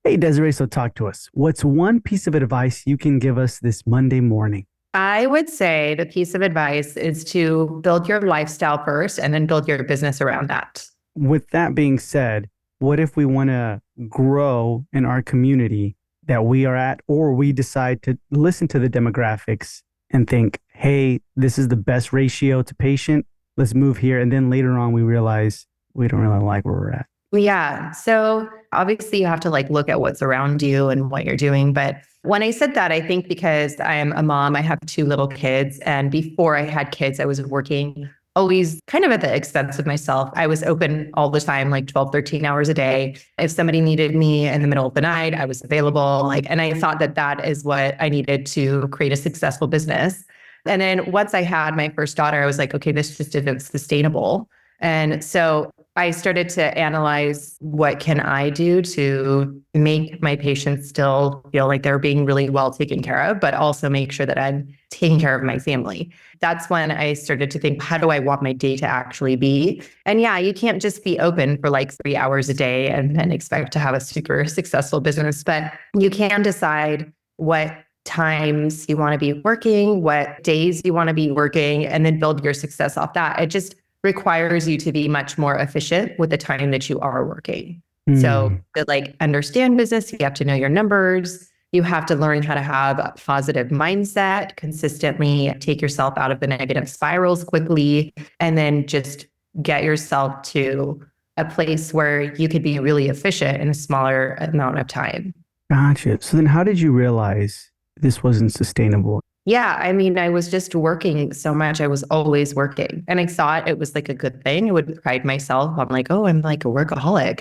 Hey, Desiree, so talk to us. What's one piece of advice you can give us this Monday morning? I would say the piece of advice is to build your lifestyle first and then build your business around that. With that being said, what if we want to grow in our community that we are at, or we decide to listen to the demographics and think, hey, this is the best ratio to patient, let's move here. And then later on, we realize we don't really like where we're at. Yeah. So obviously you have to like look at what's around you and what you're doing. But when I said that, I think because I am a mom, I have two little kids. And before I had kids, I was working always kind of at the expense of myself. I was open all the time, like 12, 13 hours a day. If somebody needed me in the middle of the night, I was available. And I thought that that is what I needed to create a successful business. And then once I had my first daughter, I was like, okay, this just isn't sustainable. And so I started to analyze what can I do to make my patients still feel like they're being really well taken care of, but also make sure that I'm taking care of my family. That's when I started to think, how do I want my day to actually be? And yeah, you can't just be open for like 3 hours a day and then expect to have a super successful business, but you can decide what times you want to be working, what days you want to be working, and then build your success off that. It just requires you to be much more efficient with the time that you are working. So Hmm. to like understand business, you have to know your numbers. You have to learn how to have a positive mindset consistently, take yourself out of the negative spirals quickly, and then just get yourself to a place where you could be really efficient in a smaller amount of time. Gotcha. So then how did you realize this wasn't sustainable? Yeah, I mean, I was just working so much. I was always working. And I thought it was like a good thing. I would pride myself. I'm like, oh, I'm like a workaholic.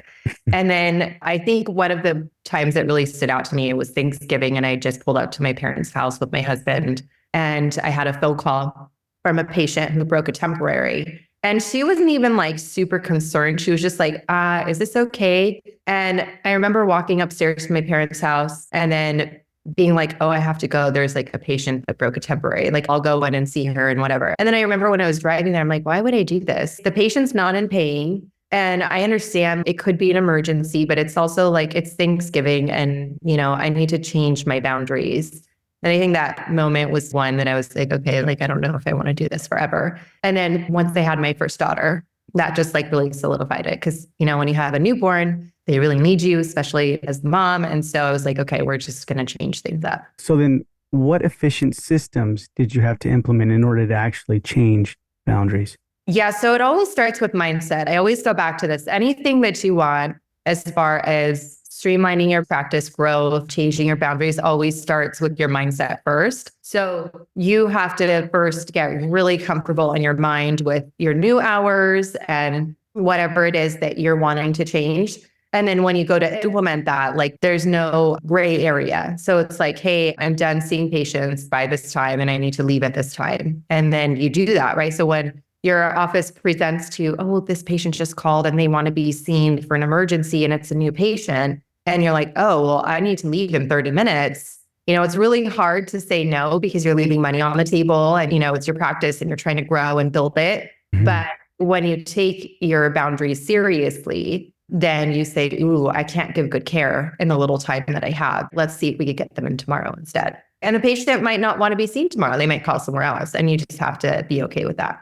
And then I think one of the times that really stood out to me was Thanksgiving. And I just pulled up to my parents' house with my husband. And I had a phone call from a patient who broke a temporary. And she wasn't even like super concerned. She was just like, is this okay? And I remember walking upstairs to my parents' house and then being like, oh, I have to go. There's like a patient that broke a temporary. Like, I'll go in and see her and whatever. And then I remember when I was driving there, I'm like, why would I do this? The patient's not in pain. And I understand it could be an emergency, but it's also like it's Thanksgiving and, I need to change my boundaries. And I think that moment was one that I was like, okay, like, I don't know if I want to do this forever. And then once I had my first daughter, that just like really solidified it. Cause, when you have a newborn, they really need you, especially as the mom. And so I was like, okay, we're just going to change things up. So then, what efficient systems did you have to implement in order to actually change boundaries? Yeah. So it always starts with mindset. I always go back to this. Anything that you want as far as streamlining your practice growth, changing your boundaries always starts with your mindset first. So you have to first get really comfortable in your mind with your new hours and whatever it is that you're wanting to change. And then when you go to implement that, like there's no gray area. So it's like, hey, I'm done seeing patients by this time and I need to leave at this time. And then you do that, right? So when your office presents to you, oh, this patient just called and they want to be seen for an emergency and it's a new patient. And you're like, oh, well, I need to leave in 30 minutes. It's really hard to say no because you're leaving money on the table and, it's your practice and you're trying to grow and build it. Mhm. But when you take your boundaries seriously, then you say, ooh, I can't give good care in the little time that I have. Let's see if we could get them in tomorrow instead. And the patient might not want to be seen tomorrow. They might call somewhere else. And you just have to be okay with that.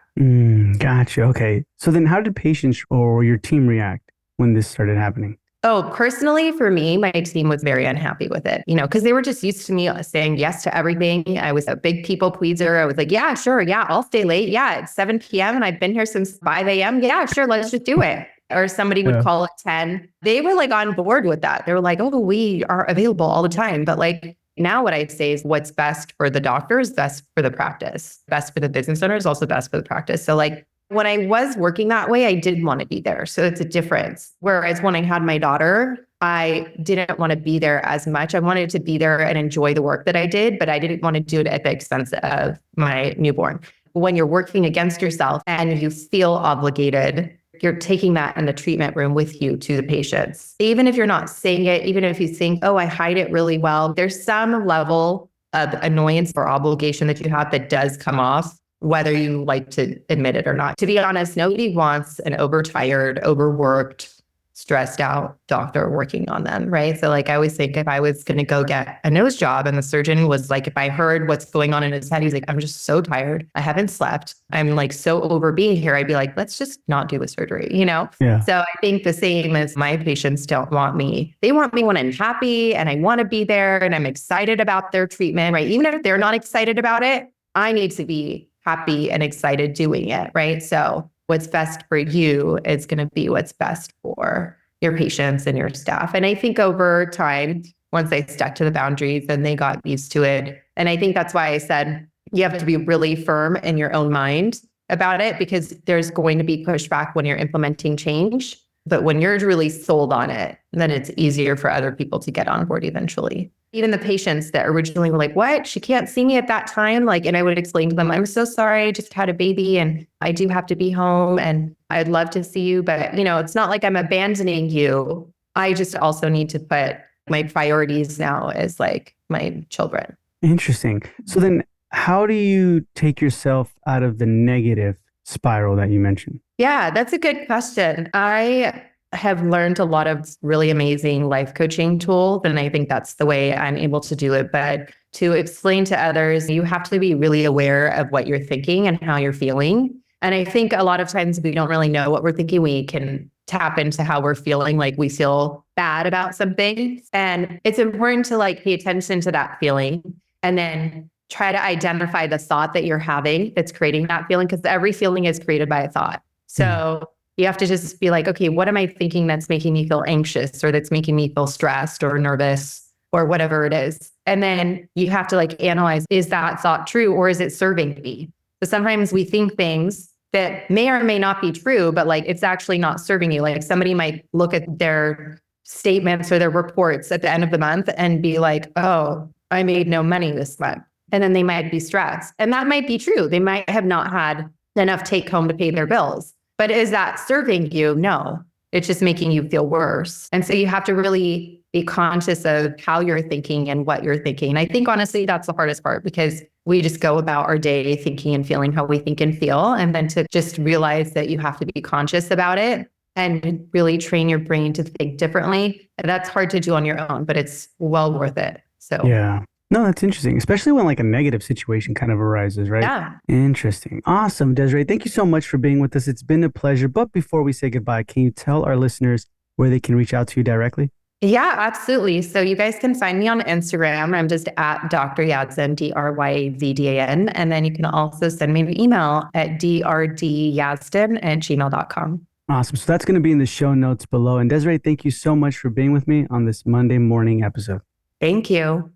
Gotcha. Okay. So then, how did patients or your team react when this started happening? Oh, personally, for me, my team was very unhappy with it, because they were just used to me saying yes to everything. I was a big people pleaser. I was like, yeah, sure. Yeah, I'll stay late. Yeah, it's 7 p.m. and I've been here since 5 a.m. Yeah, sure. Let's just do it. Or somebody would Yeah. call at 10. They were like on board with that. They were like, oh, we are available all the time. But like now what I'd say is what's best for the doctor is best for the practice. Best for the business owner is also best for the practice. So like when I was working that way, I didn't want to be there. So it's a difference. Whereas when I had my daughter, I didn't want to be there as much. I wanted to be there and enjoy the work that I did, but I didn't want to do it at the expense of my newborn. When you're working against yourself and you feel obligated, you're taking that in the treatment room with you to the patients. Even if you're not saying it, even if you think, oh, I hide it really well, there's some level of annoyance or obligation that you have that does come off, whether you like to admit it or not. To be honest, nobody wants an overtired, overworked, stressed out doctor working on them, right? So like I always think if I was going to go get a nose job and the surgeon was like, if I heard what's going on in his head, he's like, I'm just so tired. I haven't slept. I'm like so over being here. I'd be like, let's just not do a surgery, you know? Yeah. So I think the same as my patients don't want me. They want me when I'm happy and I want to be there and I'm excited about their treatment, right? Even if they're not excited about it, I need to be happy and excited doing it, right? So what's best for you is going to be what's best for your patients and your staff. And I think over time, once they stuck to the boundaries and they got used to it, and I think that's why I said you have to be really firm in your own mind about it, because there's going to be pushback when you're implementing change. But when you're really sold on it, then it's easier for other people to get on board eventually. Even the patients that originally were like, what? She can't see me at that time. Like, and I would explain to them, I'm so sorry. I just had a baby and I do have to be home and I'd love to see you. But, you know, it's not like I'm abandoning you. I just also need to put my priorities now as like my children. Interesting. So then how do you take yourself out of the negative spiral that you mentioned? Yeah, that's a good question. I have learned a lot of really amazing life coaching tools, and I think that's the way I'm able to do it. But to explain to others, you have to be really aware of what you're thinking and how you're feeling. And I think a lot of times we don't really know what we're thinking. We can tap into how we're feeling, like we feel bad about something. And it's important to like pay attention to that feeling and then try to identify the thought that you're having that's creating that feeling, because every feeling is created by a thought. So you have to just be like, okay, what am I thinking that's making me feel anxious or that's making me feel stressed or nervous or whatever it is? And then you have to like analyze, is that thought true or is it serving me? So sometimes we think things that may or may not be true, but like it's actually not serving you. Like somebody might look at their statements or their reports at the end of the month and be like, oh, I made no money this month. And then they might be stressed. And that might be true. They might have not had enough take home to pay their bills. But is that serving you? No, it's just making you feel worse. And so you have to really be conscious of how you're thinking and what you're thinking. And I think honestly, that's the hardest part, because we just go about our day thinking and feeling how we think and feel. And then to just realize that you have to be conscious about it and really train your brain to think differently. And that's hard to do on your own, but it's well worth it. So Yeah. No, that's interesting, especially when like a negative situation kind of arises, right? yeah. Interesting. Awesome, Desiree. Thank you so much for being with us. It's been a pleasure. But before we say goodbye, can you tell our listeners where they can reach out to you directly? Yeah, absolutely. So you guys can find me on Instagram. I'm just at Dr. Yazdan, DRYZDAN. And then you can also send me an email at drdyazdan@gmail.com. Awesome. So that's going to be in the show notes below. And Desiree, thank you so much for being with me on this Monday morning episode. Thank you.